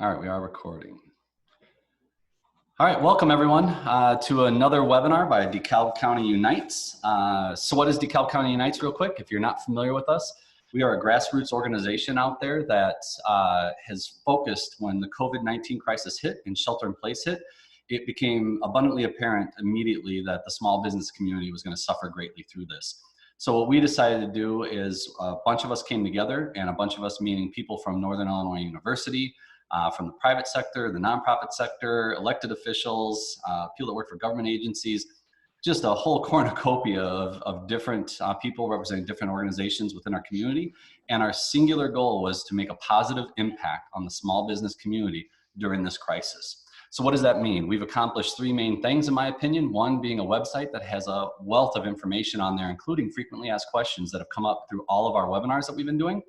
All right, we are recording. All right, welcome everyone to another webinar by DeKalb County Unites. So what is DeKalb County Unites real quick? If you're not familiar with us, we are a grassroots organization out there that has focused when the COVID-19 crisis hit and shelter in place hit. It became abundantly apparent immediately that the small business community was going to suffer greatly through this. So what we decided to do is a bunch of us came together, and a bunch of us meaning people from Northern Illinois University, from the private sector, the nonprofit sector, elected officials, people that work for government agencies, just a whole cornucopia of different people representing different organizations within our community. And our singular goal was to make a positive impact on the small business community during this crisis. So what does that mean? We've accomplished three main things, in my opinion. One being a website that has a wealth of information on there, including frequently asked questions that have come up through all of our webinars that we've been doing.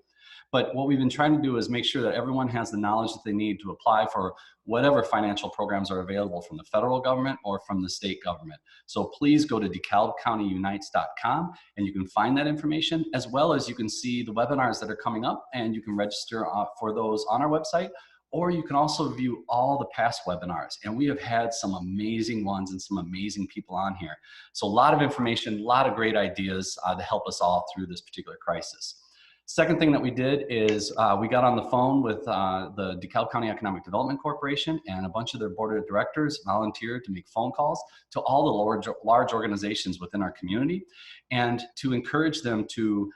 But what we've been trying to do is make sure that everyone has the knowledge that they need to apply for whatever financial programs are available from the federal government or from the state government. So please go to DeKalbCountyUnites.com and you can find that information, as well as you can see the webinars that are coming up, and you can register for those on our website, or you can also view all the past webinars. And we have had some amazing ones and some amazing people on here. So a lot of information, a lot of great ideas to help us all through this particular crisis. Second thing that we did is we got on the phone with the DeKalb County Economic Development Corporation, and a bunch of their board of directors volunteered to make phone calls to all the large organizations within our community, and to encourage them to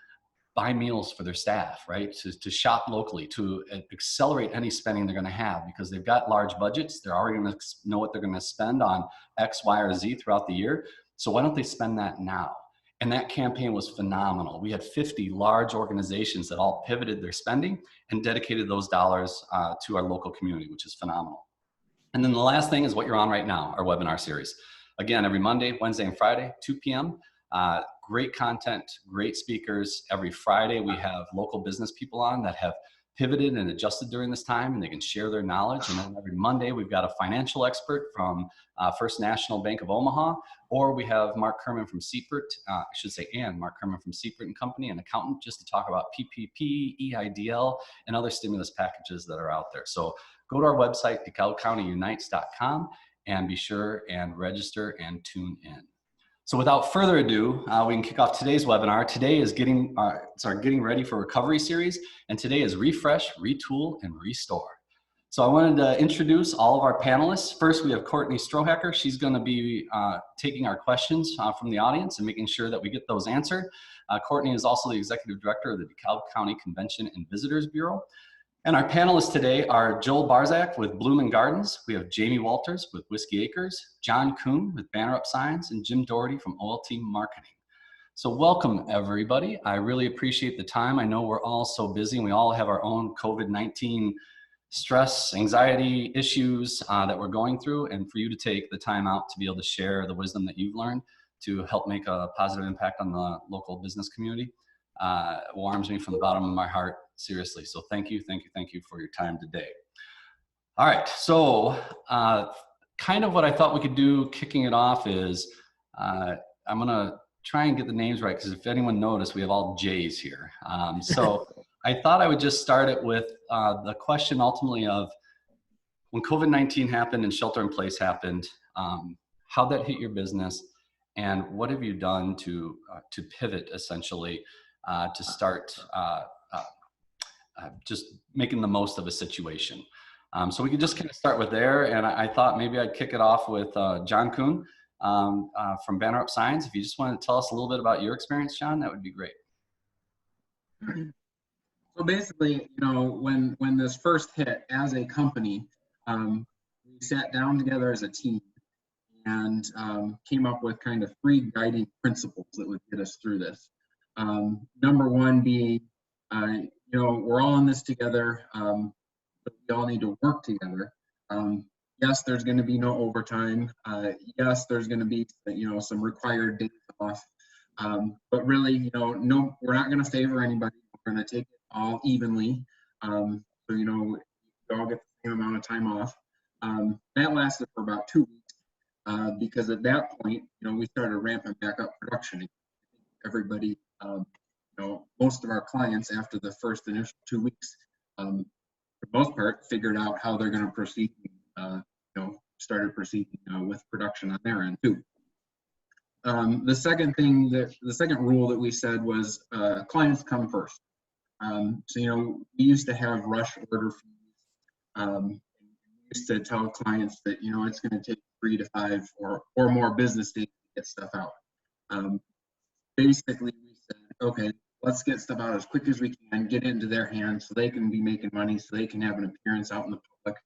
buy meals for their staff, right? To shop locally, to accelerate any spending they're gonna have, because they've got large budgets. They're already gonna know what they're gonna spend on X, Y, or Z throughout the year. So why don't they spend that now? And that campaign was phenomenal. We had 50 large organizations that all pivoted their spending and dedicated those dollars to our local community, which is phenomenal. And then the last thing is what you're on right now, our webinar series. Again, every Monday, Wednesday, and Friday, 2 p.m. Great content, great speakers. Every Friday, we have local business people on that have pivoted and adjusted during this time, and they can share their knowledge. And then every Monday, we've got a financial expert from First National Bank of Omaha, or we have Mark Kerman from Seipert, Mark Kerman from Seipert and Company, an accountant, just to talk about PPP, EIDL, and other stimulus packages that are out there. So go to our website, DeKalbCountyUnites.com, and be sure and register and tune in. So without further ado, we can kick off today's webinar. Today is Getting Ready for Recovery series, and today is Refresh, Retool, and Restore. So I wanted to introduce all of our panelists. First, we have Courtney Strohacker. She's gonna be taking our questions from the audience and making sure that we get those answered. Courtney is also the Executive Director of the DeKalb County Convention and Visitors Bureau. And our panelists today are Joel Barczak with Blumen Gardens. We have Jamie Walters with Whiskey Acres, Jon Kuhn with Banner Up Signs, and Jim Doherty from OLT Marketing. So welcome everybody. I really appreciate the time. I know we're all so busy and we all have our own COVID-19 stress, anxiety issues that we're going through, and for you to take the time out to be able to share the wisdom that you've learned to help make a positive impact on the local business community warms me from the bottom of my heart, seriously. So thank you for your time today. All right, so kind of what I thought we could do kicking it off is I'm gonna try and get the names right, because if anyone noticed, we have all J's here. So I thought I would just start it with the question ultimately of, when COVID-19 happened and shelter in place happened, how'd that hit your business, and what have you done to pivot essentially to start just making the most of a situation? So we could just kind of start with there, and I thought maybe I'd kick it off with Jon Kuhn from Banner Up Signs. If you just want to tell us a little bit about your experience, Jon, that would be great. So basically, you know, when this first hit as a company, we sat down together as a team and came up with kind of 3 guiding principles that would get us through this. Number one being, you know, we're all in this together, but we all need to work together. Yes, there's going to be no overtime. Yes, there's going to be, you know, some required days off. But really, you know, no, we're not going to favor anybody. We're going to take it all evenly. So, you know, we all get the same amount of time off. That lasted for about 2 weeks because at that point, you know, we started ramping back up production. Everybody, you know, most of our clients after the first initial 2 weeks for the most part, figured out how they're going to proceed, started proceeding with production on their end too. The second rule that we said was clients come first. So, we used to have rush order fees. We used to tell clients that, it's going to take 3 to 5 or more business days to get stuff out. Basically, we said, okay, let's get stuff out as quick as we can, get it into their hands so they can be making money, so they can have an appearance out in the public.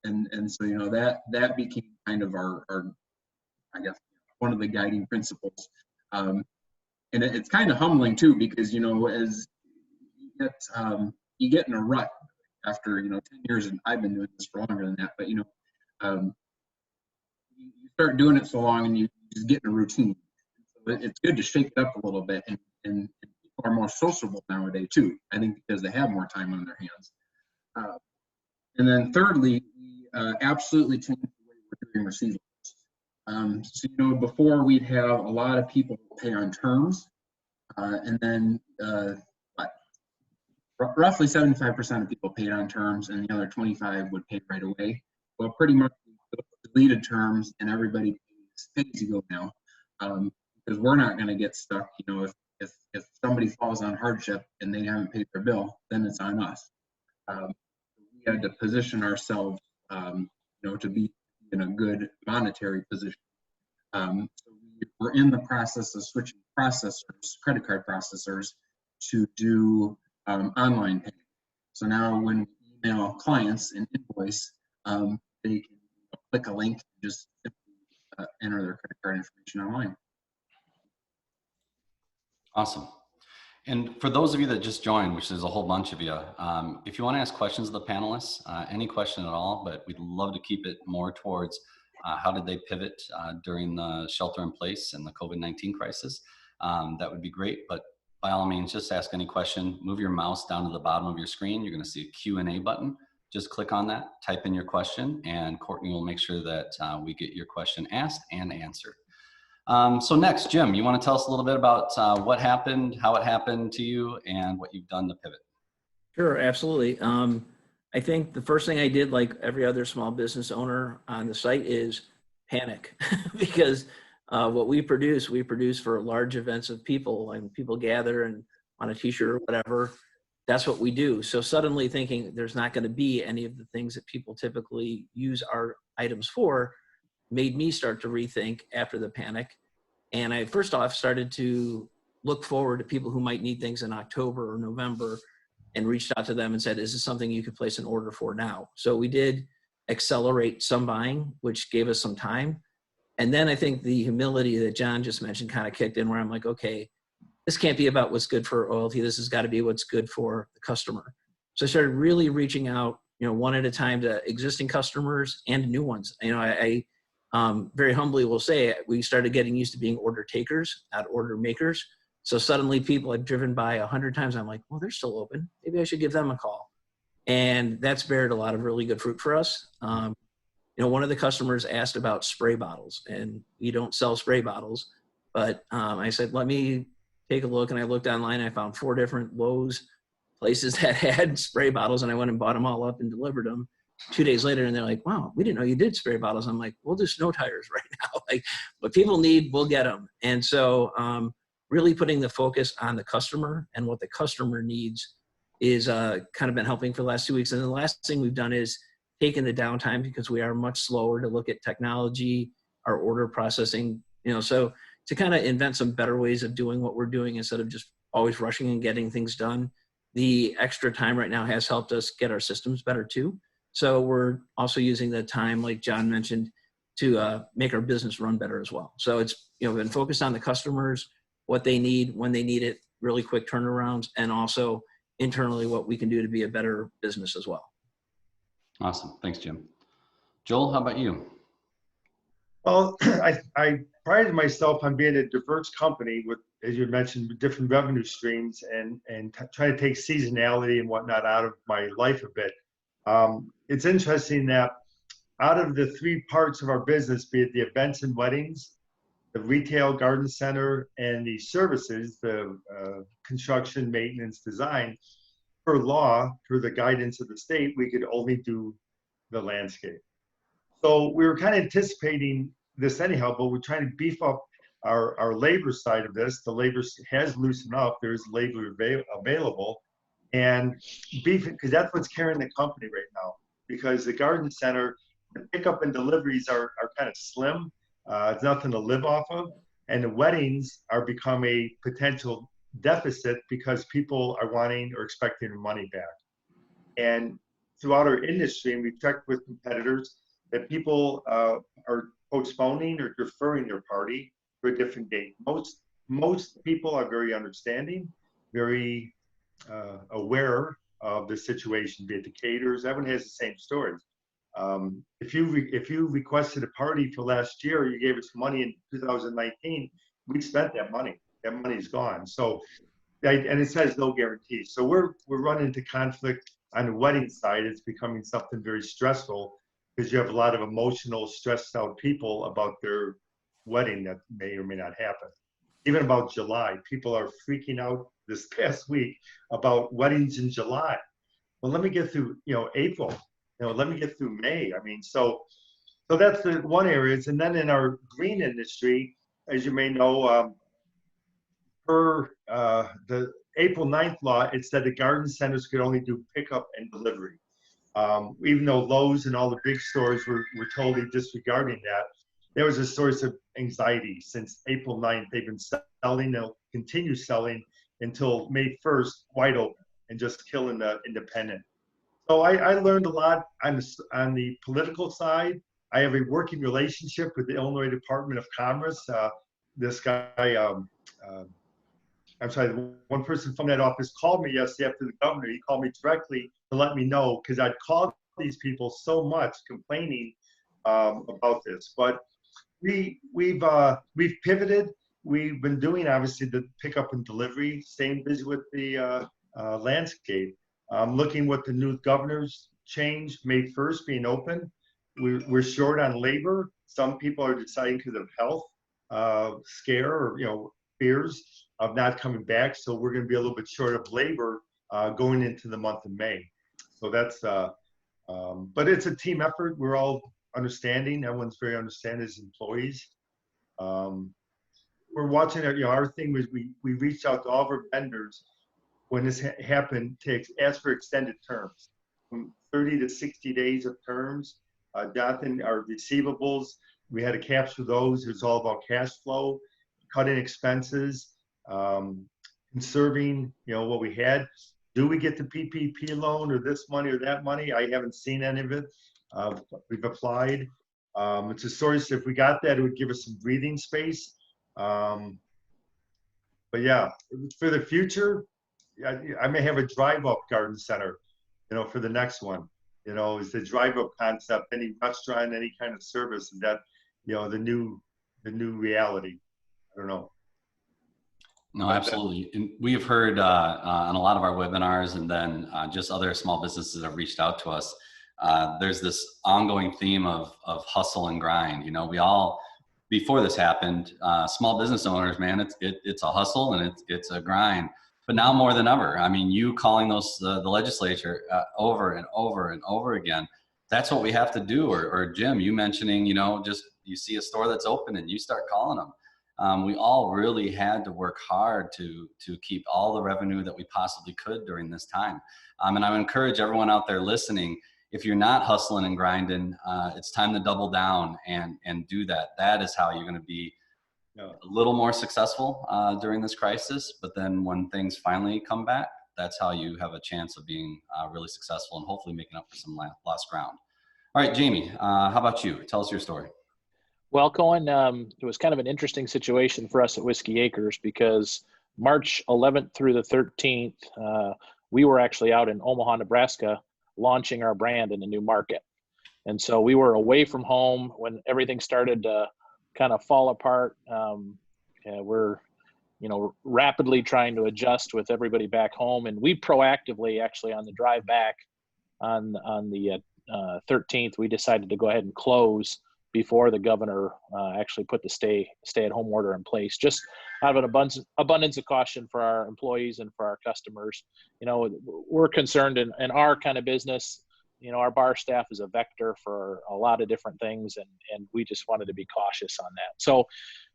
And so, that became kind of our, I guess, one of the guiding principles. And it's kind of humbling too, because, as you get in a rut after, 10 years, and I've been doing this for longer than that, but, you start doing it so long and you just get in a routine. So it's good to shake it up a little bit, and people are more sociable nowadays too, I think, because they have more time on their hands. And then thirdly, we absolutely changed the way we're doing receivables. So, before we'd have a lot of people pay on terms, and then roughly 75% of people paid on terms, and the other 25 would pay right away. Well, pretty much we deleted terms, and everybody pays as you go now, because we're not going to get stuck. If somebody falls on hardship and they haven't paid their bill, then it's on us. We had to position ourselves, to be in a good monetary position. So we're in the process of switching processors, credit card processors, to do online payment. So now when we email clients an invoice, they can click a link and just simply enter their credit card information online. Awesome. And for those of you that just joined, which is a whole bunch of you, if you want to ask questions of the panelists, any question at all, but we'd love to keep it more towards how did they pivot during the shelter in place and the COVID-19 crisis. That would be great, but by all means, just ask any question. Move your mouse down to the bottom of your screen. You're going to see a Q&A button. Just click on that, type in your question, and Courtney will make sure that we get your question asked and answered. So next, Jim, you want to tell us a little bit about what happened, how it happened to you, and what you've done to pivot? Sure, absolutely. I think the first thing I did, like every other small business owner on the site, is panic because what we produce for large events of people, and people gather and on a t-shirt or whatever. That's what we do. So suddenly thinking there's not going to be any of the things that people typically use our items for made me start to rethink after the panic. And I first off started to look forward to people who might need things in October or November, and reached out to them and said, is this something you could place an order for now? So we did accelerate some buying, which gave us some time. And then I think the humility that Jon just mentioned kind of kicked in, where I'm like, okay, this can't be about what's good for OLT. This has got to be what's good for the customer. So I started really reaching out, one at a time, to existing customers and new ones. I very humbly will say we started getting used to being order takers, not order makers. So suddenly people had driven by 100 times. I'm like, well, they're still open. Maybe I should give them a call. And that's bared a lot of really good fruit for us. One of the customers asked about spray bottles, and we don't sell spray bottles, but I said, let me take a look. And I looked online, I found 4 different Lowe's places that had spray bottles, and I went and bought them all up and delivered them 2 days later. And they're like, wow, we didn't know you did spray bottles. I'm like, we'll do snow tires right now. Like, what people need, we'll get them. And so really putting the focus on the customer and what the customer needs is kind of been helping for the last 2 weeks. And the last thing we've done is taken the downtime, because we are much slower to look at technology, our order processing, so to kind of invent some better ways of doing what we're doing instead of just always rushing and getting things done. The extra time right now has helped us get our systems better too. So we're also using the time, like Jon mentioned, to make our business run better as well. So it's, been focused on the customers, what they need, when they need it, really quick turnarounds, and also internally what we can do to be a better business as well. Awesome. Thanks, Jim. Joel, how about you? Well, I prided myself on being a diverse company with, as you mentioned, different revenue streams, and trying to take seasonality and whatnot out of my life a bit. It's interesting that out of the 3 parts of our business, be it the events and weddings, the retail garden center, and the services, the construction, maintenance, design, per law, through the guidance of the state, we could only do the landscape. So we were kind of anticipating this anyhow, but we're trying to beef up our labor side of this. The labor has loosened up. There's labor available, and beef, because that's what's carrying the company right now. Because the garden center, the pickup and deliveries are kind of slim. It's nothing to live off of. And the weddings are become a potential deficit because people are wanting or expecting their money back. And throughout our industry, and we've checked with competitors, that people are postponing or deferring their party for a different date. Most people are very understanding, very aware of the situation, be it the caterers. Everyone has the same stories. If you requested a party for last year, you gave us money in 2019, we spent that money. That money's gone. So, and it says no guarantees. So we're running into conflict on the wedding side. It's becoming something very stressful because you have a lot of emotional, stressed out people about their wedding that may or may not happen. Even about July, people are freaking out this past week about weddings in July. Well, let me get through, April. Let me get through May. I mean, so that's the one area. And then in our green industry, as you may know, per the April 9th law, it said the garden centers could only do pickup and delivery. Even though Lowe's and all the big stores were totally disregarding that, there was a source of anxiety since April 9th. They've been selling, they'll continue selling until May 1st, wide open, and just killing the independent. So I learned a lot on the political side. I have a working relationship with the Illinois Department of Commerce. This guy, I'm sorry, one person from that office called me yesterday after the governor. He called me directly to let me know, because I'd called these people so much complaining about this. But we've pivoted. We've been doing, obviously, the pickup and delivery. Same busy with the landscape. Looking what the new governor's change, May 1st being open. We're short on labor. Some people are deciding because of health scare or fears of not coming back. So we're going to be a little bit short of labor going into the month of May. So that's, but it's a team effort. We're all understanding. Everyone's very understanding as employees. We're watching it. Our thing was we reached out to all of our vendors when this happened to ask for extended terms, from 30 to 60 days of terms. Jonathan, our receivables, we had to capture those. It's all about cash flow, cutting expenses, conserving, what we had. Do we get the PPP loan or this money or that money? I haven't seen any of it. We've applied. It's a source. If we got that, it would give us some breathing space. But yeah, for the future, I may have a drive-up garden center, for the next one. Is the drive-up concept, any restaurant, any kind of service, is that, the new reality. I don't know. No, absolutely. And we have heard on a lot of our webinars, and then just other small businesses have reached out to us. There's this ongoing theme of hustle and grind. We all, before this happened, small business owners, man, it's a hustle and it's a grind. But now more than ever, I mean, you calling the legislature over and over and over again, that's what we have to do. Or Jim, you mentioning, just you see a store that's open and you start calling them. We all really had to work hard to keep all the revenue that we possibly could during this time. And I would encourage everyone out there listening, if you're not hustling and grinding, it's time to double down and do that. That is how you're going to be a little more successful during this crisis. But then when things finally come back, that's how you have a chance of being really successful and hopefully making up for some lost ground. All right, Jamie, how about you? Tell us your story. Well, Cohen, it was kind of an interesting situation for us at Whiskey Acres because March 11th through the 13th, we were actually out in Omaha, Nebraska, launching our brand in a new market. And so we were away from home when everything started to kind of fall apart. We're, rapidly trying to adjust with everybody back home. And we proactively, actually, on the drive back on the 13th, we decided to go ahead and close before the governor actually put the stay-at-home order in place, just out of an abundance of caution for our employees and for our customers. You know, we're concerned in our kind of business. You know, our bar staff is a vector for a lot of different things, and we just wanted to be cautious on that. So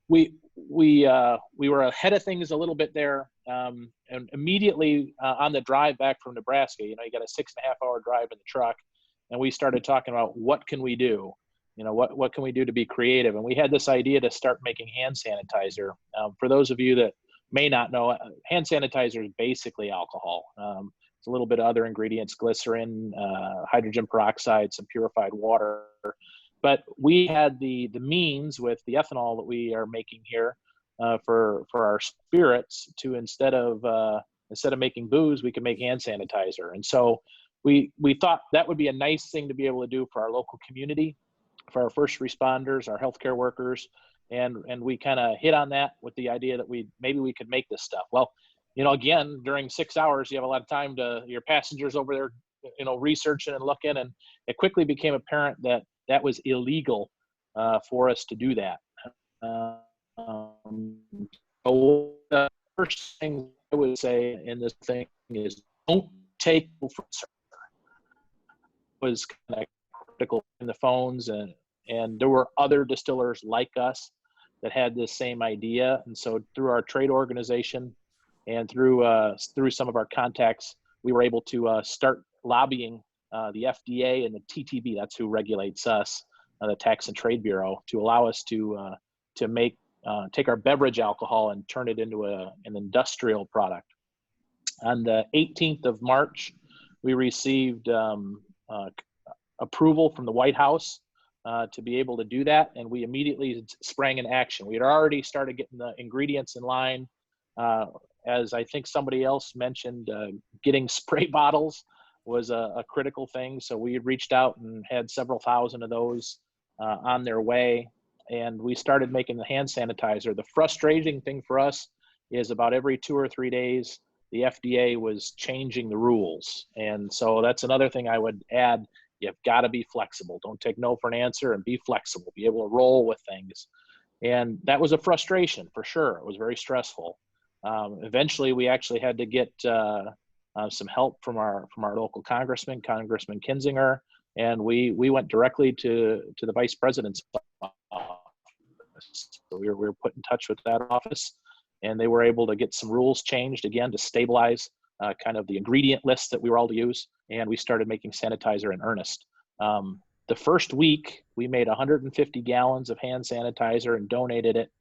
we were ahead of things a little bit there, and immediately on the drive back from Nebraska, you know, you got a 6.5-hour drive in the truck, and we started talking about what can we do. You know, what can we do to be creative? And we had this idea to start making hand sanitizer. For those of you that may not know, hand sanitizer is basically alcohol. It's a little bit of other ingredients, glycerin, hydrogen peroxide, some purified water. But we had the means with the ethanol that we are making here for our spirits to instead of making booze, we could make hand sanitizer. And so we thought that would be a nice thing to be able to do for our local community, for our first responders, our healthcare workers, and we kind of hit on that with the idea that maybe we could make this stuff. Well, you know, again, during 6 hours, you have a lot of time your passengers over there, you know, researching and looking, and it quickly became apparent that was illegal for us to do that. So the first thing I would say in this thing is don't take for was kind of critical in the phones, and there were other distillers like us that had this same idea. And so through our trade organization and through some of our contacts, we were able to start lobbying the FDA and the TTB, that's who regulates us, the Tax and Trade Bureau, to allow us to take our beverage alcohol and turn it into an industrial product. On the 18th of March, we received approval from the White House to be able to do that, and we immediately sprang in action. We had already started getting the ingredients in line. As I think somebody else mentioned, getting spray bottles was a critical thing. So we had reached out and had several thousand of those on their way, and we started making the hand sanitizer. The frustrating thing for us is about every 2 or 3 days, the FDA was changing the rules. And so that's another thing I would add. You've got to be flexible. Don't take no for an answer, and be flexible. Be able to roll with things. And that was a frustration for sure. It was very stressful. Eventually, we actually had to get some help from our local Congressman Kinzinger, and we went directly to the Vice President's office. So we were put in touch with that office, and they were able to get some rules changed again to stabilize kind of the ingredient list that we were all to use, and we started making sanitizer in earnest. The first week, we made 150 gallons of hand sanitizer and donated it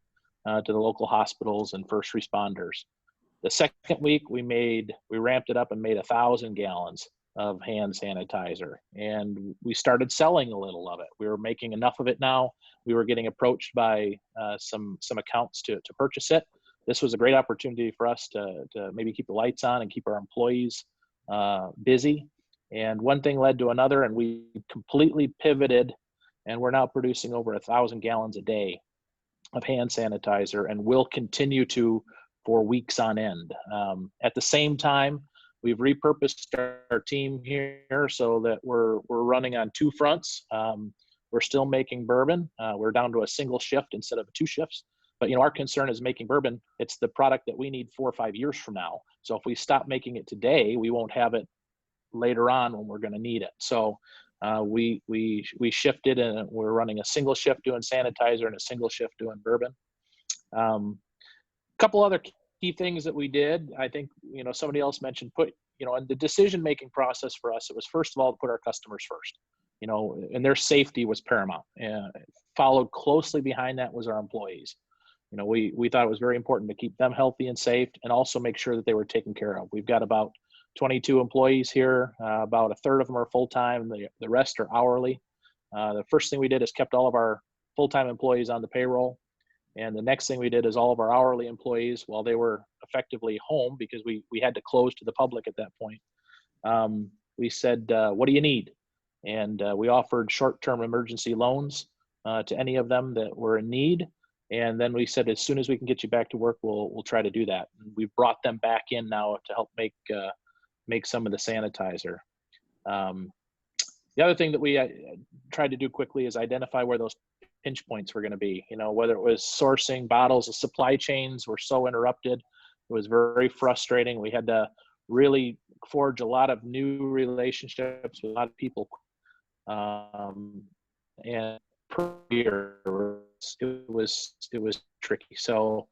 to the local hospitals and first responders. The second week, we ramped it up and made 1,000 gallons of hand sanitizer, and we started selling a little of it. We were making enough of it now. We were getting approached by some accounts to purchase it. This was a great opportunity for us to maybe keep the lights on and keep our employees busy. And one thing led to another, and we completely pivoted, and we're now producing over 1,000 gallons a day of hand sanitizer, and will continue to for weeks on end. At the same time, we've repurposed our team here so that we're running on 2 fronts. We're still making bourbon. We're down to a single shift instead of 2 shifts. But you know, our concern is making bourbon. It's the product that we need 4 or 5 years from now. So if we stop making it today, we won't have it later on when we're going to need it. So we shifted, and we're running a single shift doing sanitizer and a single shift doing bourbon. A couple other key things that we did. I think, you know, somebody else mentioned in the decision-making process for us, it was first of all to put our customers first, you know, and their safety was paramount. And followed closely behind that was our employees. You know, we thought it was very important to keep them healthy and safe, and also make sure that they were taken care of. We've got about 22 employees here. About a third of them are full-time. The rest are hourly. The first thing we did is kept all of our full-time employees on the payroll. And the next thing we did is all of our hourly employees, while they were effectively home because we had to close to the public at that point, we said, what do you need? And we offered short-term emergency loans to any of them that were in need. And then we said, as soon as we can get you back to work, we'll try to do that. And we've brought them back in now to help make some of the sanitizer. The other thing that we tried to do quickly is identify where those pinch points were going to be. You know, whether it was sourcing bottles, the supply chains were so interrupted. It was very frustrating. We had to really forge a lot of new relationships with a lot of people. And per year, it was tricky. So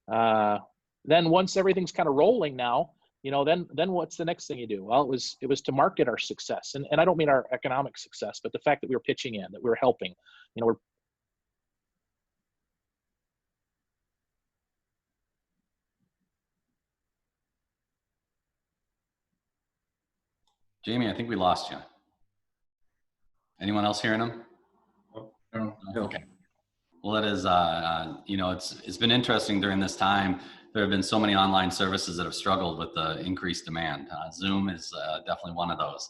then once everything's kind of rolling now, you know, then what's the next thing you do? Well, it was to market our success. And I don't mean our economic success, but the fact that we were pitching in, that we were helping, you know, we're Jamie, I think we lost you. Anyone else hearing him? No. Okay. Well, it is, you know, it's been interesting during this time. There have been so many online services that have struggled with the increased demand. Zoom is definitely one of those.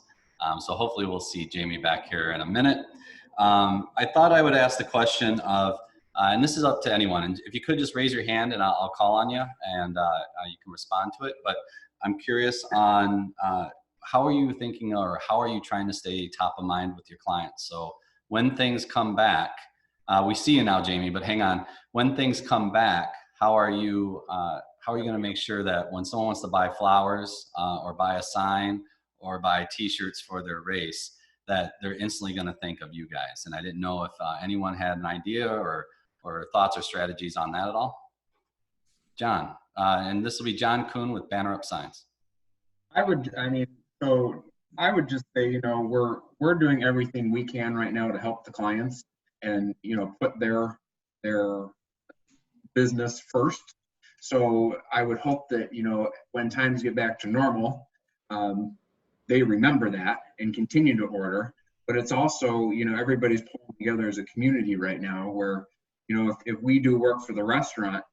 So hopefully we'll see Jamie back here in a minute. I thought I would ask the question of, and this is up to anyone, and if you could just raise your hand and I'll call on you and you can respond to it. But I'm curious on how are you thinking, or how are you trying to stay top of mind with your clients? So when things come back, we see you now, Jamie, but hang on. When things come back, how are you going to make sure that when someone wants to buy flowers or buy a sign or buy t-shirts for their race, that they're instantly going to think of you guys? And I didn't know if anyone had an idea or thoughts or strategies on that at all. John, and this will be Jon Kuhn with Banner Up Signs. I would just say, you know, we're doing everything we can right now to help the clients and, you know, put their business first. So I would hope that, you know, when times get back to normal, they remember that and continue to order. But it's also, you know, everybody's pulling together as a community right now where, you know, if we do work for the restaurant,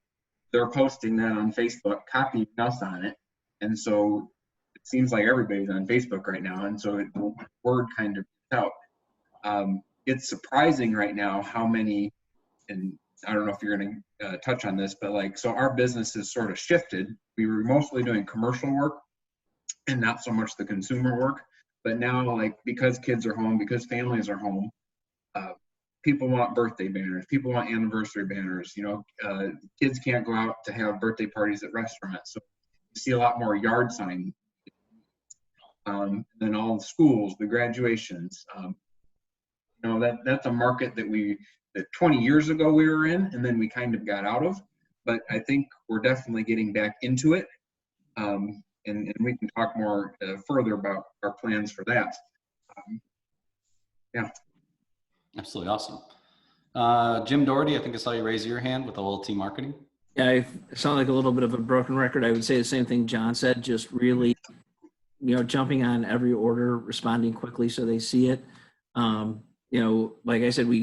they're posting that on Facebook, copying us on it. And so it seems like everybody's on Facebook right now. And so the word kind of gets out. It's surprising right now how many, and I don't know if you're going to touch on this, but like, so our business has sort of shifted. We were mostly doing commercial work and not so much the consumer work. But now, like, because kids are home, because families are home, people want birthday banners, people want anniversary banners. You know, kids can't go out to have birthday parties at restaurants. So you see a lot more yard signs. Then all the schools, the graduations. You know, that's a market that 20 years ago we were in, and then we kind of got out of. But I think we're definitely getting back into it. And we can talk more further about our plans for that. Yeah. Absolutely awesome. Jim Doherty, I think I saw you raise your hand with OLT Marketing. Yeah, I sound like a little bit of a broken record. I would say the same thing John said, just really, you know, jumping on every order, responding quickly so they see it. You know, like I said, we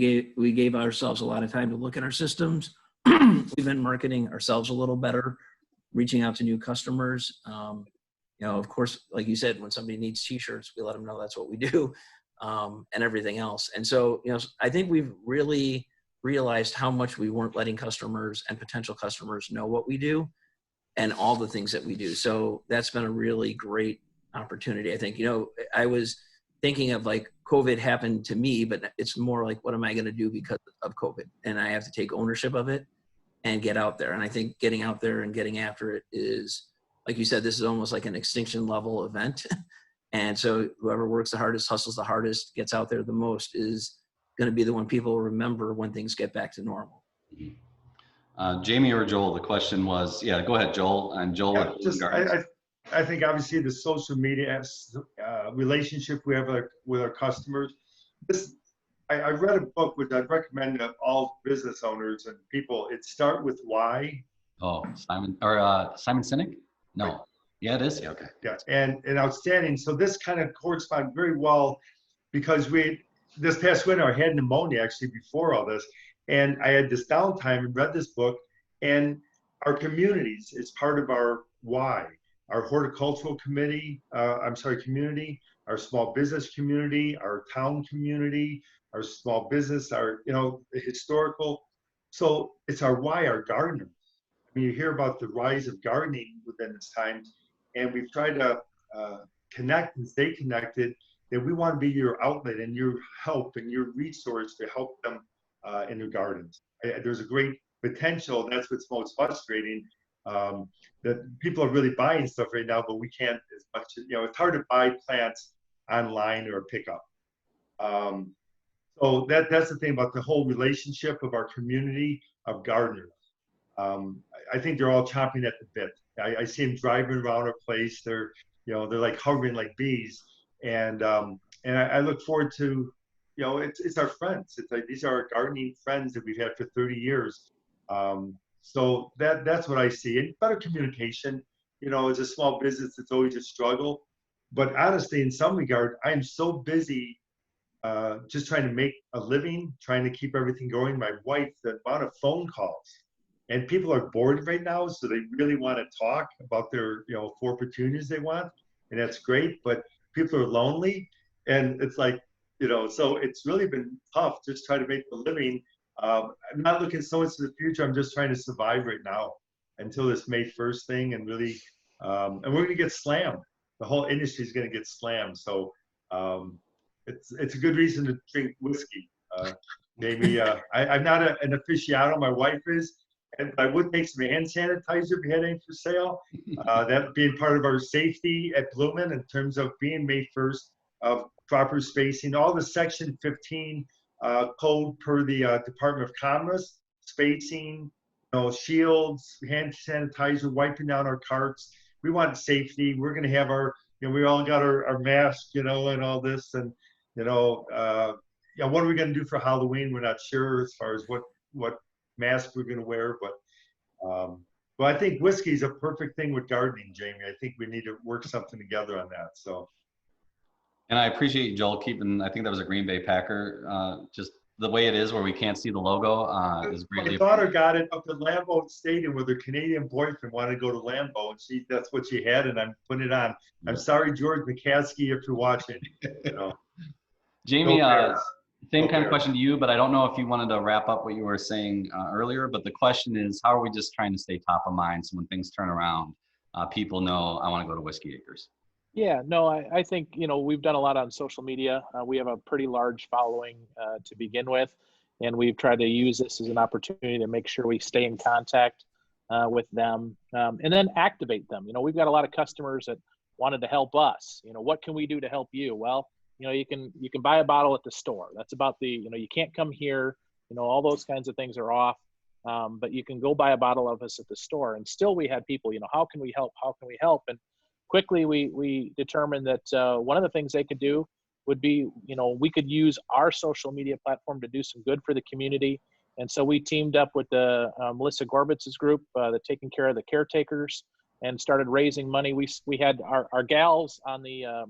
gave ourselves a lot of time to look at our systems. We've been marketing ourselves a little better, reaching out to new customers. You know, of course, like you said, when somebody needs t-shirts, we let them know that's what we do, and everything else. And so, you know, I think we've really realized how much we weren't letting customers and potential customers know what we do and all the things that we do. So that's been a really great opportunity. I think, you know, I was thinking of like COVID happened to me, but it's more like, what am I going to do because of COVID? And I have to take ownership of it and get out there. And I think getting out there and getting after it is, like you said, this is almost like an extinction level event. And so whoever works the hardest, hustles the hardest, gets out there the most is going to be the one people remember when things get back to normal. Jamie or Joel, the question was, yeah, go ahead, Joel. And Joel, Yeah, just, I think obviously the social media relationship we have with our customers. I read a book which I'd recommend to all business owners and people. It Start With Why. Oh, Simon Sinek? No. Right. Yeah, it is. Yeah, okay. Yeah, and outstanding. So this kind of corresponds very well because this past winter I had pneumonia actually before all this, and I had this downtime and read this book. And our communities is part of our why. Our horticultural community, our small business community, our town community, our small business, our, you know, historical. So it's our why, our gardeners. I mean, you hear about the rise of gardening within this time, and we've tried to connect and stay connected, that we want to be your outlet and your help and your resource to help them in their gardens. There's a great potential. That's what's most frustrating. That people are really buying stuff right now, but we can't as much. It's hard to buy plants online or pick up. So that's the thing about the whole relationship of our community of gardeners. I think they're all chomping at the bit. I see them driving around our place. They're like hovering like bees, and I look forward to, it's our friends. It's like these are our gardening friends that we've had for 30 years. So that's what I see. And better communication. As a small business, it's always a struggle. But honestly, in some regard, I am so busy just trying to make a living, trying to keep everything going. My wife, the amount of phone calls, and people are bored right now, so they really want to talk about their, 4 opportunities they want, and that's great. But people are lonely, and it's like, so it's really been tough just trying to make a living. I'm not looking so much to the future. I'm just trying to survive right now until this May 1st thing, and really, and we're going to get slammed. The whole industry is going to get slammed. So it's a good reason to drink whiskey. Maybe I'm not an aficionado. My wife is, and I would make some hand sanitizer if we had any for sale. That being part of our safety at Blumen in terms of being May 1st, of proper spacing, all the Section 15 code per the Department of Commerce, spacing, shields, hand sanitizer, wiping down our carts. We want safety. We're going to have our, we all got our masks, and all this, and what are we going to do for Halloween? We're not sure as far as what mask we're going to wear, but I think whiskey is a perfect thing with gardening, Jamie. I think we need to work something together on that. So. And I appreciate Joel keeping, I think that was a Green Bay Packer, just the way it is where we can't see the logo is greatly. My daughter got it up at Lambeau Stadium with her Canadian boyfriend, wanted to go to Lambeau, and that's what she had, and I'm putting it on. I'm sorry, George McCaskey, if you're watching. Jamie, same kind of question to you, but I don't know if you wanted to wrap up what you were saying earlier, but the question is, how are we just trying to stay top of mind so when things turn around, people know I want to go to Whiskey Acres? Yeah, no, I think, we've done a lot on social media. We have a pretty large following to begin with, and we've tried to use this as an opportunity to make sure we stay in contact with them and then activate them. We've got a lot of customers that wanted to help us. What can we do to help you? Well, you can buy a bottle at the store. That's about you can't come here. All those kinds of things are off. But you can go buy a bottle of us at the store. And still we had people, how can we help? How can we help? And quickly we determined that one of the things they could do would be, we could use our social media platform to do some good for the community. And so we teamed up with the Melissa Gorbitz's group, the Taking Care of the Caretakers, and started raising money. We had our gals on the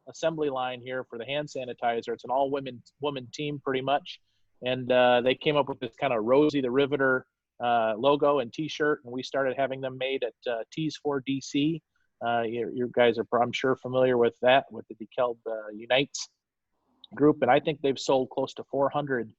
assembly line here for the hand sanitizer. It's an all women team pretty much. And they came up with this kind of Rosie the Riveter logo and t-shirt, and we started having them made at Tees for DC. You guys are, I'm sure, familiar with that, with the DeKalb Unites group. And I think they've sold close to 400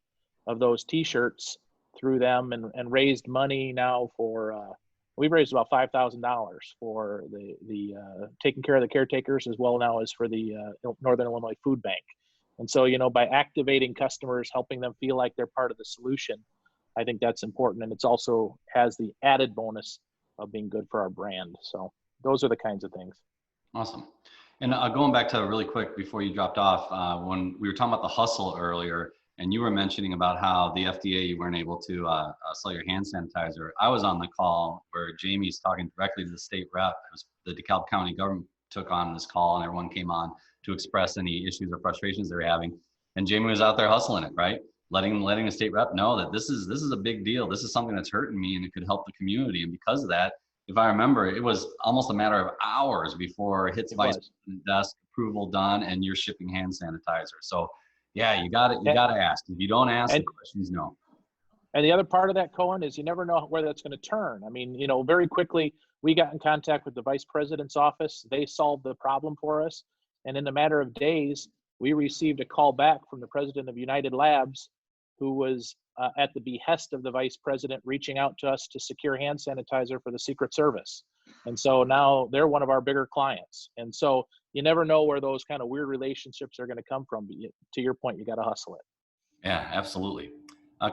of those t-shirts through them and raised money now for, we've raised about $5,000 for the Taking Care of the Caretakers, as well now as for the Northern Illinois Food Bank. And so, by activating customers, helping them feel like they're part of the solution, I think that's important. And it's also has the added bonus of being good for our brand. So those are the kinds of things. Awesome. And going back to really quick before you dropped off, when we were talking about the hustle earlier, and you were mentioning about how the FDA, you weren't able to sell your hand sanitizer. I was on the call where Jamie's talking directly to the state rep. It was the DeKalb County government took on this call, and everyone came on to express any issues or frustrations they're having. And Jamie was out there hustling it, right? Letting the state rep know that this is a big deal. This is something that's hurting me, and it could help the community. And because of that, if I remember, it was almost a matter of hours before it hits vice president's desk, approval done, and you're shipping hand sanitizer. So yeah, you got to ask. If you don't ask, the question's no. And the other part of that, Cohen, is you never know where that's going to turn. I mean, very quickly we got in contact with the vice president's office. They solved the problem for us. And in a matter of days, we received a call back from the president of United Labs, who was at the behest of the vice president reaching out to us to secure hand sanitizer for the Secret Service. And so now they're one of our bigger clients. And so you never know where those kind of weird relationships are going to come from. But to your point, you got to hustle it. Yeah, absolutely.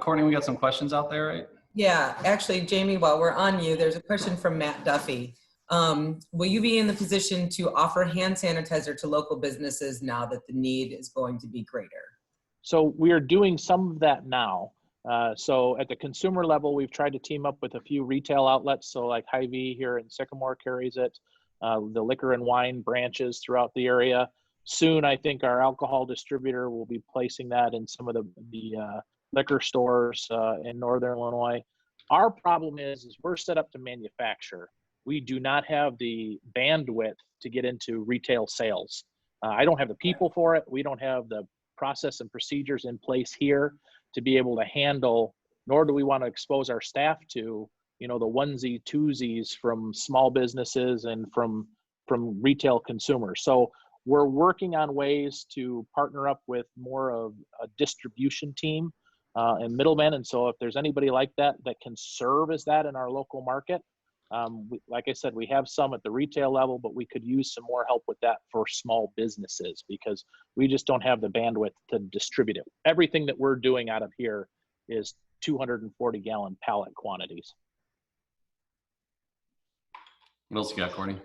Courtney, we got some questions out there, right? Yeah, actually, Jamie, while we're on you, there's a question from Matt Duffy. Will you be in the position to offer hand sanitizer to local businesses now that the need is going to be greater? So we are doing some of that now. So at the consumer level, we've tried to team up with a few retail outlets. So like Hy-Vee here in Sycamore carries it, the liquor and wine branches throughout the area. Soon, I think our alcohol distributor will be placing that in some of the liquor stores in Northern Illinois. Our problem is we're set up to manufacture. We do not have the bandwidth to get into retail sales. I don't have the people for it. We don't have the process and procedures in place here to be able to handle, nor do we want to expose our staff to, you know, the onesie twosies from small businesses and from retail consumers. So we're working on ways to partner up with more of a distribution team and middlemen. And so if there's anybody like that that can serve as that in our local market, like I said, we have some at the retail level, but we could use some more help with that for small businesses because we just don't have the bandwidth to distribute it. Everything that we're doing out of here is 240-gallon pallet quantities. What else you got, Courtney?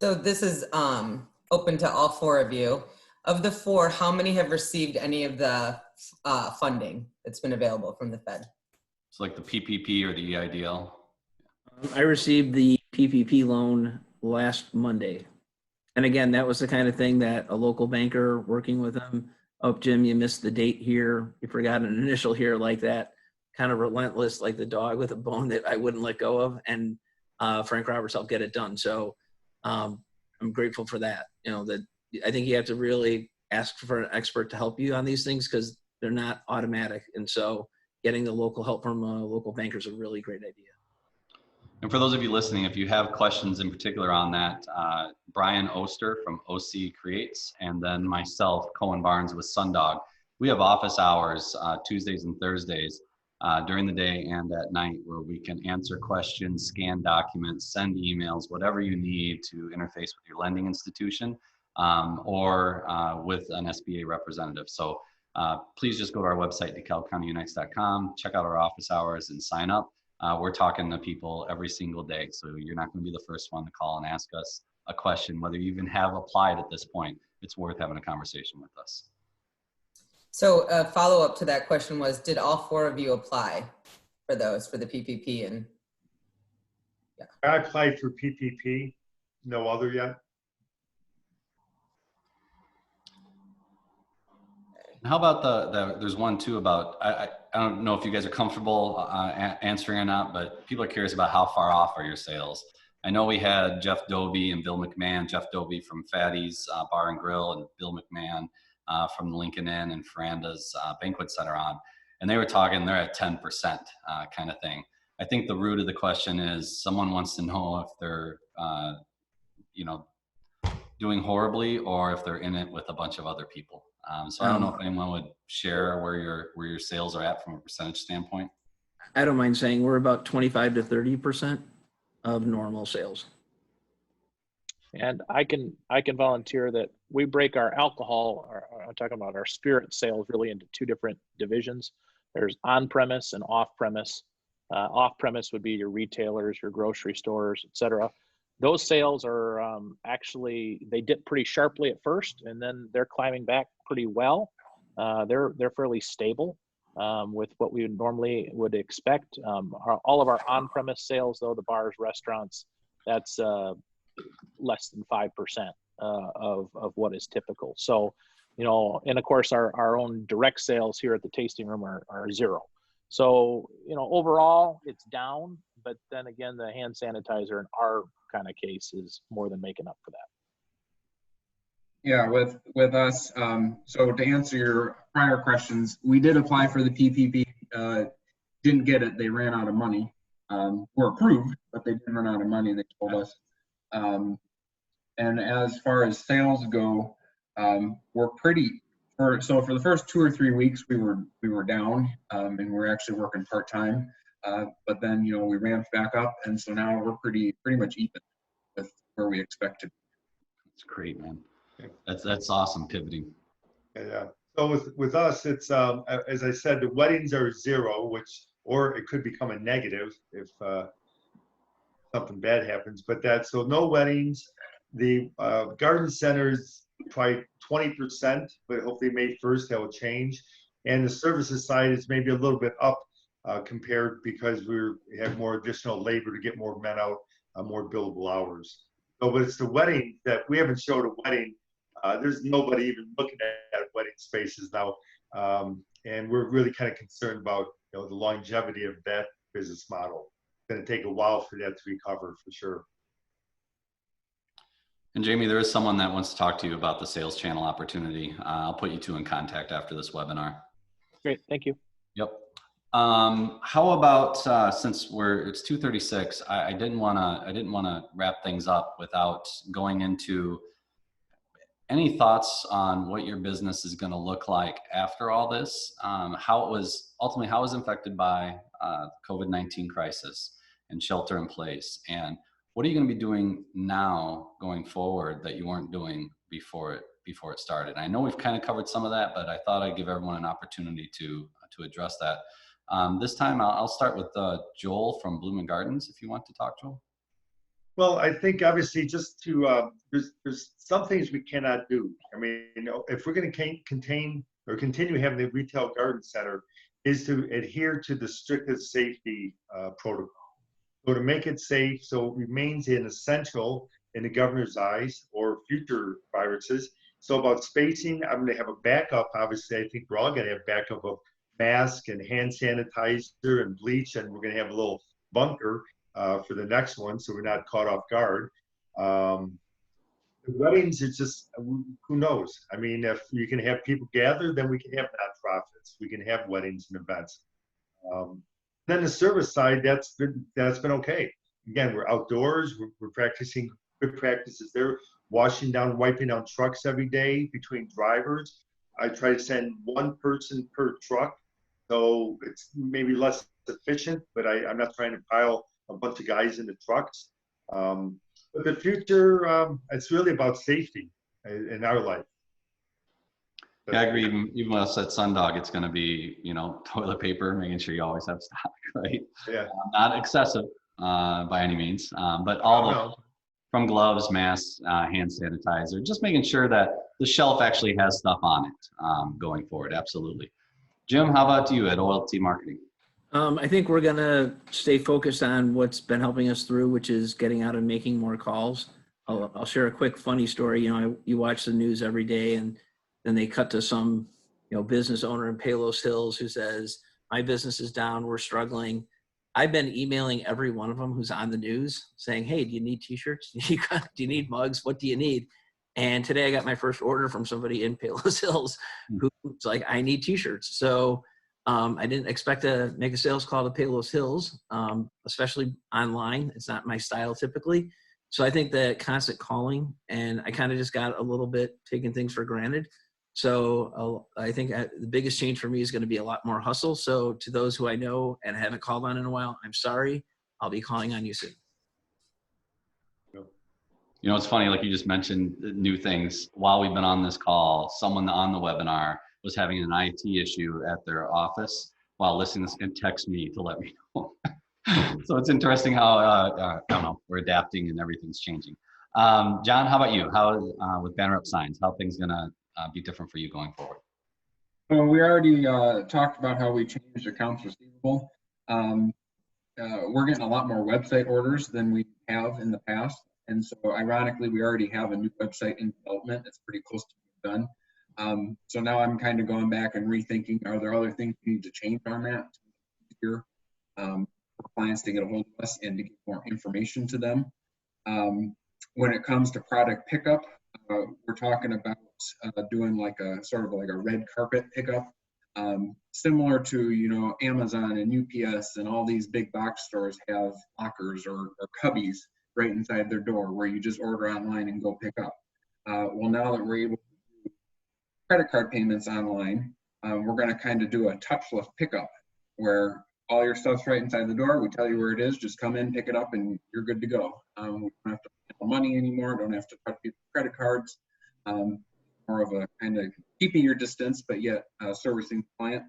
So this is open to all four of you. Of the four, how many have received any of the funding that's been available from the Fed? It's like the PPP or the EIDL. I received the PPP loan last Monday. And again, that was the kind of thing that a local banker working with them, oh, Jim, you missed the date here. You forgot an initial here, like that, kind of relentless, like the dog with a bone that I wouldn't let go of. And Frank Roberts helped get it done. So I'm grateful for that. You know, that I think you have to really ask for an expert to help you on these things because they're not automatic. And so getting the local help from a local banker is a really great idea. And for those of you listening, if you have questions in particular on that, Brian Oster from OC Creates, and then myself, Cohen Barnes with Sundog, we have office hours Tuesdays and Thursdays during the day and at night where we can answer questions, scan documents, send emails, whatever you need to interface with your lending institution or with an SBA representative. So please just go to our website, DeKalbCountyUnites.com, check out our office hours and sign up. We're talking to people every single day, so you're not going to be the first one to call and ask us a question, whether you even have applied at this point. It's worth having a conversation with us. So a follow-up to that question was, did all four of you apply for those, for the PPP? And yeah. I applied for PPP, no other yet. How about there's one too about, I don't know if you guys are comfortable answering or not, but people are curious about how far off are your sales. I know we had Jeff Dobie and Bill McMahon, Jeff Dobie from Fatty's Bar and Grill and Bill McMahon from the Lincoln Inn and Ferranda's Banquet Center on, and they were talking, they're at 10% kind of thing. I think the root of the question is someone wants to know if they're, you know, doing horribly or if they're in it with a bunch of other people. So I don't know if anyone would share where your sales are at from a percentage standpoint. I don't mind saying we're about 25 to 30% of normal sales. And I can volunteer that we break our alcohol, I'm talking about our spirit sales, really into two different divisions. There's on-premise and off-premise. Off-premise would be your retailers, your grocery stores, et cetera. Those sales are actually, they dip pretty sharply at first, and then they're climbing back pretty well. They're fairly stable with what we normally would expect. All of our on-premise sales, though, the bars, restaurants, that's less than 5% of what is typical. So, you know, and of course, our own direct sales here at the tasting room are zero. So, you know, overall, it's down, but then again, the hand sanitizer in our kind of case is more than making up for that. Yeah, with us, so to answer your prior questions, we did apply for the PPP, didn't get it, they ran out of money. We're approved, but they didn't run out of money, they told us. And as far as sales go, we're pretty, so for the first 2 or 3 weeks, we were down, and we're actually working part-time. But then, you know, we ramped back up, and so now we're pretty much even with where we expected. That's great, man. That's awesome pivoting. Yeah. So with us, it's as I said, the weddings are 0, or it could become a negative if something bad happens. But so no weddings. The garden centers probably 20%, but hopefully May 1st that will change. And the services side is maybe a little bit up compared because we have more additional labor to get more men out, more billable hours. So, but it's the wedding that we haven't showed a wedding. There's nobody even looking at wedding spaces now, and we're really kind of concerned about the longevity of that business model. It's going to take a while for that to recover for sure. And Jamie, there is someone that wants to talk to you about the sales channel opportunity. I'll put you two in contact after this webinar. Great, thank you. Yep. How about since it's 2:36, I didn't want to wrap things up without going into any thoughts on what your business is going to look like after all this, how it was infected by COVID-19 crisis and shelter in place, and what are you going to be doing now going forward that you weren't doing before it started? I know we've kind of covered some of that, but I thought I'd give everyone an opportunity to address that. This time I'll start with Joel from Blumen Gardens, if you want to talk, Joel. Well, I think obviously just to there's some things we cannot do. I mean, if we're going to continue having the retail garden center, is to adhere to the strictest safety protocol. So to make it safe, so it remains an essential in the governor's eyes or future viruses. So about spacing, I'm going to have a backup. Obviously, I think we're all going to have backup of mask and hand sanitizer and bleach, and we're going to have a little bunker for the next one, so we're not caught off guard. The weddings, it's just, who knows? I mean, if you can have people gather, then we can have nonprofits. We can have weddings and events. Then the service side, that's been okay. Again, we're outdoors. We're practicing good practices there. Washing down, wiping down trucks every day between drivers. I try to send one person per truck, so it's maybe less efficient. But I'm not trying to pile a bunch of guys in the trucks. But the future, it's really about safety in our life. Yeah, I agree. Even with us at Sundog, it's going to be, toilet paper, making sure you always have stock, right? Yeah. Not excessive by any means, but all from gloves, masks, hand sanitizer, just making sure that the shelf actually has stuff on it going forward. Absolutely. Jim, how about you at OLT Marketing? I think we're going to stay focused on what's been helping us through, which is getting out and making more calls. I'll share a quick funny story. You watch the news every day, and then they cut to some, business owner in Palos Hills who says, my business is down, we're struggling. I've been emailing every one of them who's on the news saying, hey, do you need t-shirts? Do you need mugs? What do you need? And today I got my first order from somebody in Palos Hills who's like, I need t-shirts. So I didn't expect to make a sales call to Palos Hills, especially online. It's not my style typically. So I think that constant calling, and I kind of just got a little bit taking things for granted. So I think the biggest change for me is going to be a lot more hustle. So to those who I know and haven't called on in a while, I'm sorry. I'll be calling on you soon. It's funny, like you just mentioned new things. While we've been on this call, someone on the webinar was having an IT issue at their office while listening and text me to let me know. So it's interesting how, I don't know, we're adapting and everything's changing. John, how about you? How, with Banner Up Signs, how are things going to be different for you going forward? Well, we already talked about how we changed accounts receivable. We're getting a lot more website orders than we have in the past. And so ironically, we already have a new website in development. It's pretty close to being done. So now I'm kind of going back and rethinking, are there other things we need to change on that here for clients to get a hold of us and to get more information to them? When it comes to product pickup, we're talking about doing like a sort of like a red carpet pickup, similar to, Amazon and UPS and all these big box stores have lockers or cubbies right inside their door where you just order online and go pick up. Well, now that we're able to do credit card payments online, we're going to kind of do a touchless pickup where all your stuff's right inside the door. We tell you where it is, just come in, pick it up, and you're good to go. We don't have to pay money anymore, don't have to touch people's credit cards. We're more of a kind of keeping your distance, but yet servicing the client.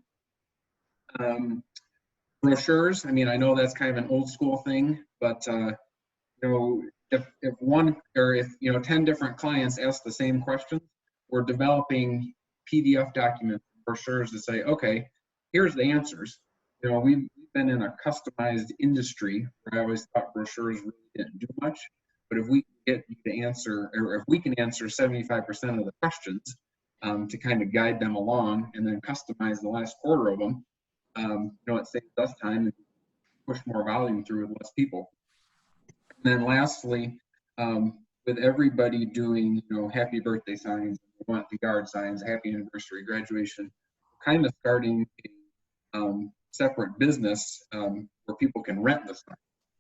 Brochures, I mean, I know that's kind of an old school thing, but you know, if one or if 10 different clients ask the same question, we're developing PDF documents, brochures to say, okay, here's the answers. You know, we've been in a customized industry where I always thought brochures really didn't do much, but if we get you to answer, or if we can answer 75% of the questions to kind of guide them along, and then customize the last quarter of them, you know, it saves us time and push more volume through with less people. And then lastly, with everybody doing, you know, happy birthday signs, we want the yard signs, happy anniversary, graduation, kind of starting a separate business where people can rent the sign,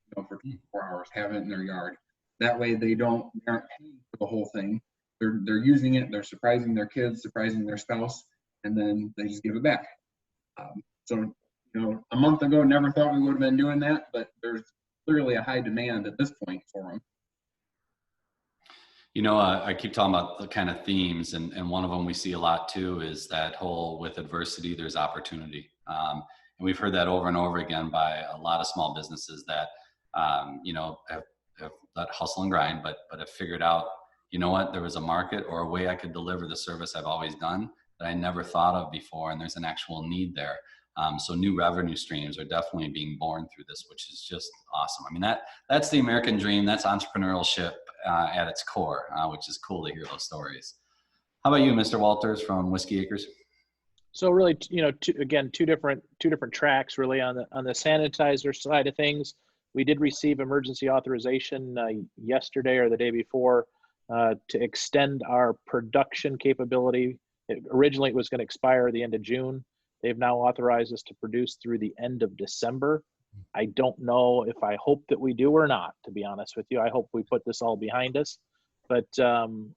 you know, for 24 hours, have it in their yard. That way they aren't paying for the whole thing. They're using it, they're surprising their kids, surprising their spouse, and then they just give it back. So, you know, a month ago, never thought we would have been doing that, but there's clearly a high demand at this point for them. You know, I keep talking about the kind of themes, and one of them we see a lot too is that whole with adversity, there's opportunity. And we've heard that over and over again by a lot of small businesses that, you know, have that hustle and grind, but have figured out, you know what, there was a market or a way I could deliver the service I've always done that I never thought of before, and there's an actual need there. So new revenue streams are definitely being born through this, which is just awesome. I mean, that's the American dream. That's entrepreneurship at its core, which is cool to hear those stories. How about you, Mr. Walters from Whiskey Acres? So really, you know, two different tracks really on the sanitizer side of things. We did receive emergency authorization yesterday or the day before to extend our production capability. Originally, it was going to expire at the end of June. They've now authorized us to produce through the end of December. I don't know if I hope that we do or not, to be honest with you. I hope we put this all behind us. But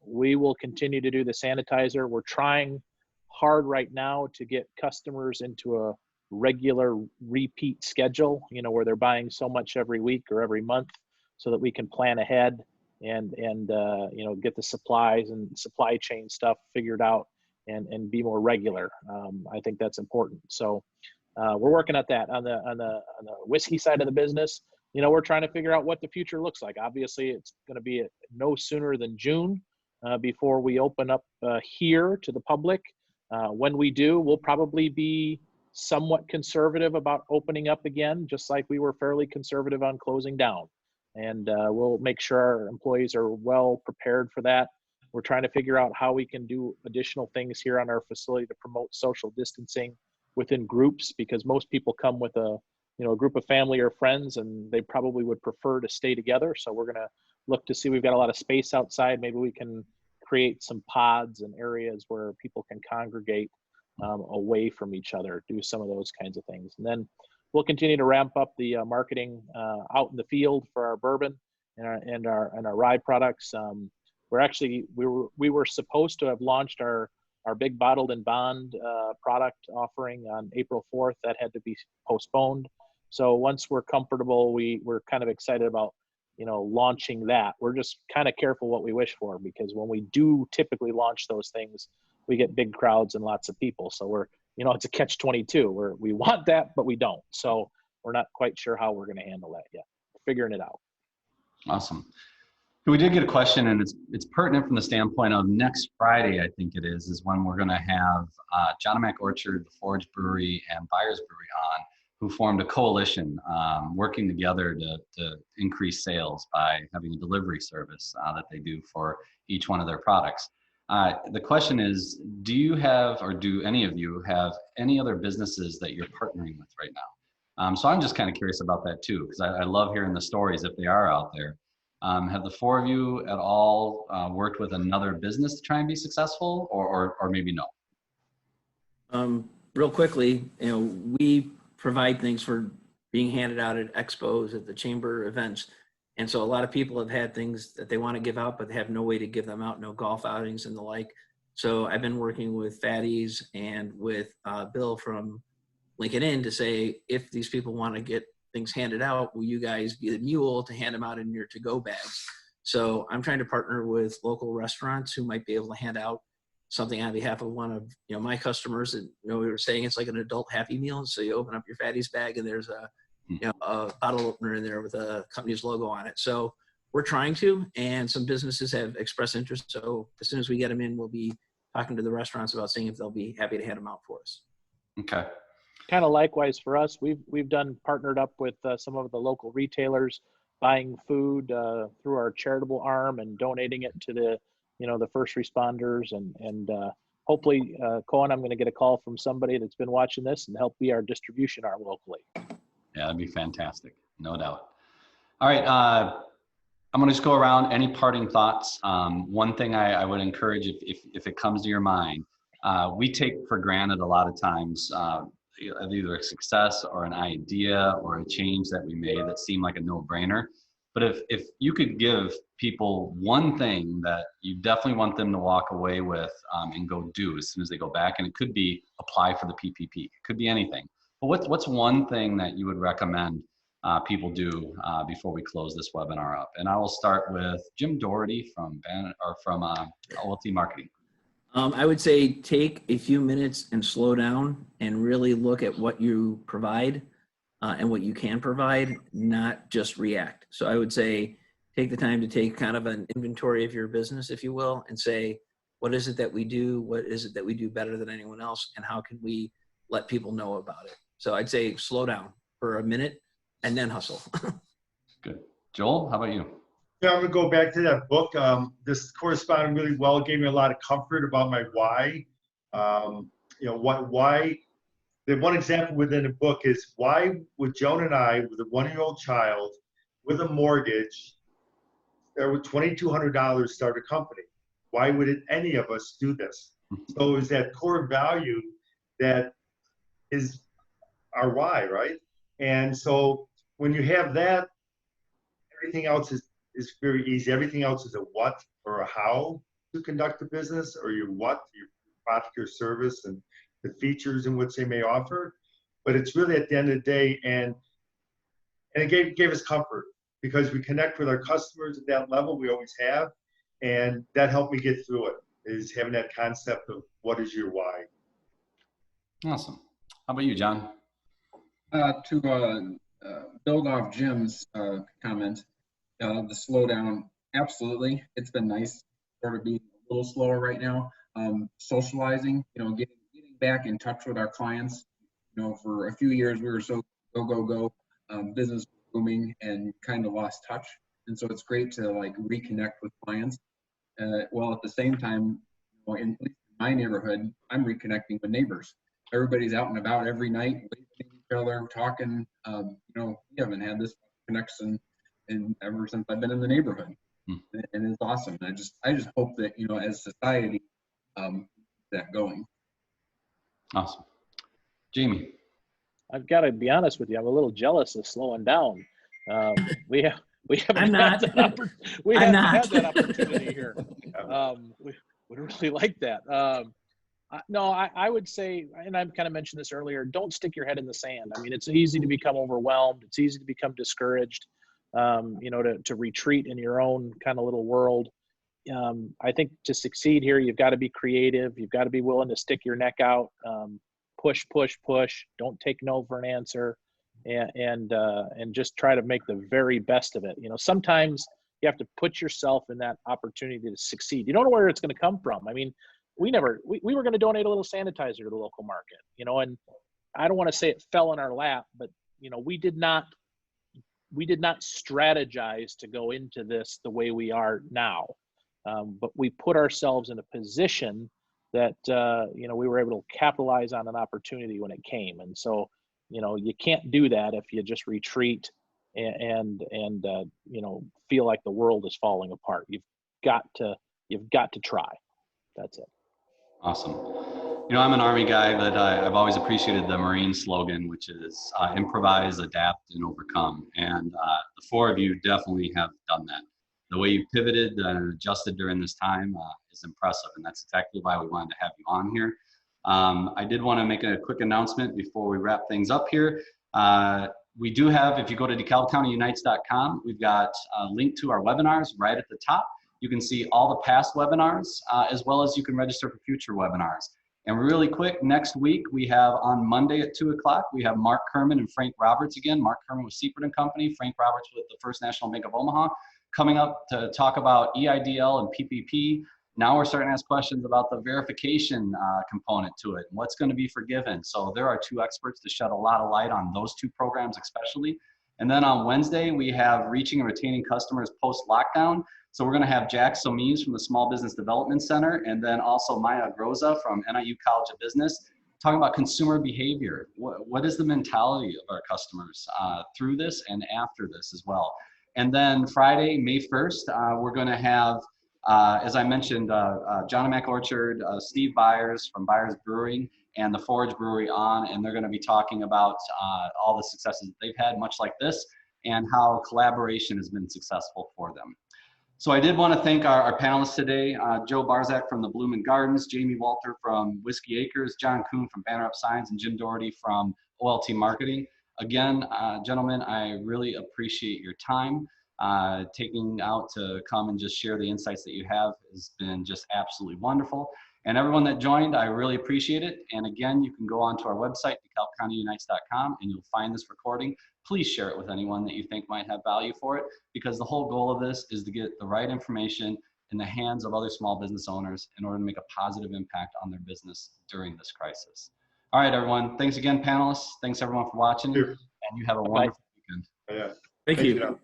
we will continue to do the sanitizer. We're trying hard right now to get customers into a regular repeat schedule, you know, where they're buying so much every week or every month so that we can plan ahead and you know, get the supplies and supply chain stuff figured out and be more regular. I think that's important. So we're working at that on the whiskey side of the business. You know, we're trying to figure out what the future looks like. Obviously, it's going to be no sooner than June before we open up here to the public. When we do, we'll probably be somewhat conservative about opening up again, just like we were fairly conservative on closing down. And we'll make sure our employees are well prepared for that. We're trying to figure out how we can do additional things here on our facility to promote social distancing within groups, because most people come with a group of family or friends, and they probably would prefer to stay together. So we're going to look to see, we've got a lot of space outside. Maybe we can create some pods and areas where people can congregate away from each other, do some of those kinds of things. And then we'll continue to ramp up the marketing out in the field for our bourbon and our rye products. We were supposed to have launched our big bottled and bond product offering on April 4th. That had to be postponed. So once we're comfortable, we're kind of excited about, launching that. We're just kind of careful what we wish for, because when we do typically launch those things, we get big crowds and lots of people. So we're, it's a catch-22 where we want that, but we don't. So we're not quite sure how we're going to handle that yet. We're figuring it out. Awesome. We did get a question, and it's pertinent from the standpoint of next Friday, I think it is when we're going to have John Mac Orchard, the Forge Brewery, and Byers Brewery on, who formed a coalition working together to increase sales by having a delivery service that they do for each one of their products. The question is, do you have, or do any of you have any other businesses that you're partnering with right now? So I'm just kind of curious about that too, because I love hearing the stories if they are out there. Have the four of you at all worked with another business to try and be successful, or maybe no? Real quickly, we provide things for being handed out at expos, at the chamber events. And so a lot of people have had things that they want to give out, but they have no way to give them out, no golf outings and the like. So I've been working with Fatty's and with Bill from Lincoln Inn to say, if these people want to get things handed out, will you guys get a mule to hand them out in your to-go bags? So I'm trying to partner with local restaurants who might be able to hand out something on behalf of one of my customers. And we were saying it's like an adult Happy Meal. So you open up your Fatty's bag and there's a bottle opener in there with a company's logo on it. So we're trying to, and some businesses have expressed interest. So as soon as we get them in, we'll be talking to the restaurants about seeing if they'll be happy to hand them out for us. Okay. Kind of likewise for us, we've done partnered up with some of the local retailers, buying food through our charitable arm and donating it to the first responders, and hopefully, Cohen, I'm going to get a call from somebody that's been watching this and help be our distribution arm locally. Yeah, that'd be fantastic, no doubt. All right, I'm going to just go around. Any parting thoughts? One thing I would encourage, if it comes to your mind, we take for granted a lot of times either a success or an idea or a change that we made that seemed like a no-brainer. But if you could give people one thing that you definitely want them to walk away with and go do as soon as they go back, and it could be apply for the PPP, it could be anything. But what's one thing that you would recommend people do before we close this webinar up? And I will start with Jim Doherty from OLT Marketing. I would say take a few minutes and slow down and really look at what you provide and what you can provide, not just react. So I would say take the time to take kind of an inventory of your business, if you will, and say, what is it that we do? What is it that we do better than anyone else? And how can we let people know about it? So I'd say slow down for a minute and then hustle. Good. Joel, how about you? Yeah, I'm gonna go back to that book. This corresponded really well. It gave me a lot of comfort about my why. Why? The one example within the book is, why would Joan and I, with a 1-year-old child, with a mortgage, there were $2,200 start a company? Why would any of us do this? So is that core value that is our why, right? And so when you have that, everything else is very easy. Everything else is a what or a how to conduct a business, or your what, your product or service, and the features in which they may offer. But it's really at the end of the day, and it gave us comfort because we connect with our customers at that level. We always have, and that helped me get through it, is having that concept of what is your why. Awesome. How about you, John? To build off Jim's comment, the slowdown, absolutely. It's been nice sort of being a little slower right now. Socializing, getting back in touch with our clients. For a few years we were so go, business booming and kind of lost touch. And so it's great to reconnect with clients. While at the same time, in my neighborhood, I'm reconnecting with neighbors. Everybody's out and about every night, waving at each other, talking. We haven't had this connection ever since I've been in the neighborhood, and it's awesome. I just hope that as society, that going. Awesome. Jamie. I've got to be honest with you. I'm a little jealous of slowing down. We haven't had that opportunity here. We really like that. No, I would say, and I kind of mentioned this earlier, don't stick your head in the sand. I mean, it's easy to become overwhelmed. It's easy to become discouraged, to retreat in your own kind of little world. I think to succeed here, you've got to be creative. You've got to be willing to stick your neck out, push. Don't take no for an answer, and just try to make the very best of it. Sometimes you have to put yourself in that opportunity to succeed. You don't know where it's going to come from. I mean, we were going to donate a little sanitizer to the local market, and I don't want to say it fell in our lap, but we did not strategize to go into this the way we are now. But we put ourselves in a position that, we were able to capitalize on an opportunity when it came. And so, you can't do that if you just retreat and feel like the world is falling apart. You've got to try. That's it. Awesome. I'm an Army guy, but I've always appreciated the Marine slogan, which is improvise, adapt, and overcome. And the four of you definitely have done that. The way you pivoted and adjusted during this time is impressive, and that's exactly why we wanted to have you on here. I did want to make a quick announcement before we wrap things up here. We do have, if you go to DeKalbCountyUnites.com, we've got a link to our webinars right at the top. You can see all the past webinars, as well as you can register for future webinars. And really quick, next week, we have on Monday at 2 o'clock, we have Mark Kerman and Frank Roberts again. Mark Kerman with Secret & Company, Frank Roberts with the First National Bank of Omaha, coming up to talk about EIDL and PPP. Now we're starting to ask questions about the verification component to it and what's going to be forgiven. So there are two experts to shed a lot of light on those two programs especially. And then on Wednesday, we have Reaching and Retaining Customers Post-Lockdown. So we're going to have Jack Somies from the Small Business Development Center, and then also Maya Groza from NIU College of Business, talking about consumer behavior. What is the mentality of our customers through this and after this as well? And then Friday, May 1st, we're going to have, as I mentioned, John Mac Orchard, Steve Byers from Byers Brewing, and the Forge Brewery on, and they're going to be talking about all the successes that they've had, much like this, and how collaboration has been successful for them. So I did want to thank our panelists today, Joe Barczak from the Blumen Gardens, Jamie Walter from Whiskey Acres, Jon Kuhn from Banner Up Signs, and Jim Doherty from OLT Marketing. Again, gentlemen, I really appreciate your time. Taking out to come and just share the insights that you have has been just absolutely wonderful. And everyone that joined, I really appreciate it. And again, you can go onto our website, DeKalbCountyUnites.com, and you'll find this recording. Please share it with anyone that you think might have value for it, because the whole goal of this is to get the right information in the hands of other small business owners in order to make a positive impact on their business during this crisis. All right, everyone. Thanks again, panelists. Thanks, everyone, for watching. And you have a wonderful weekend. Yeah. Thank you.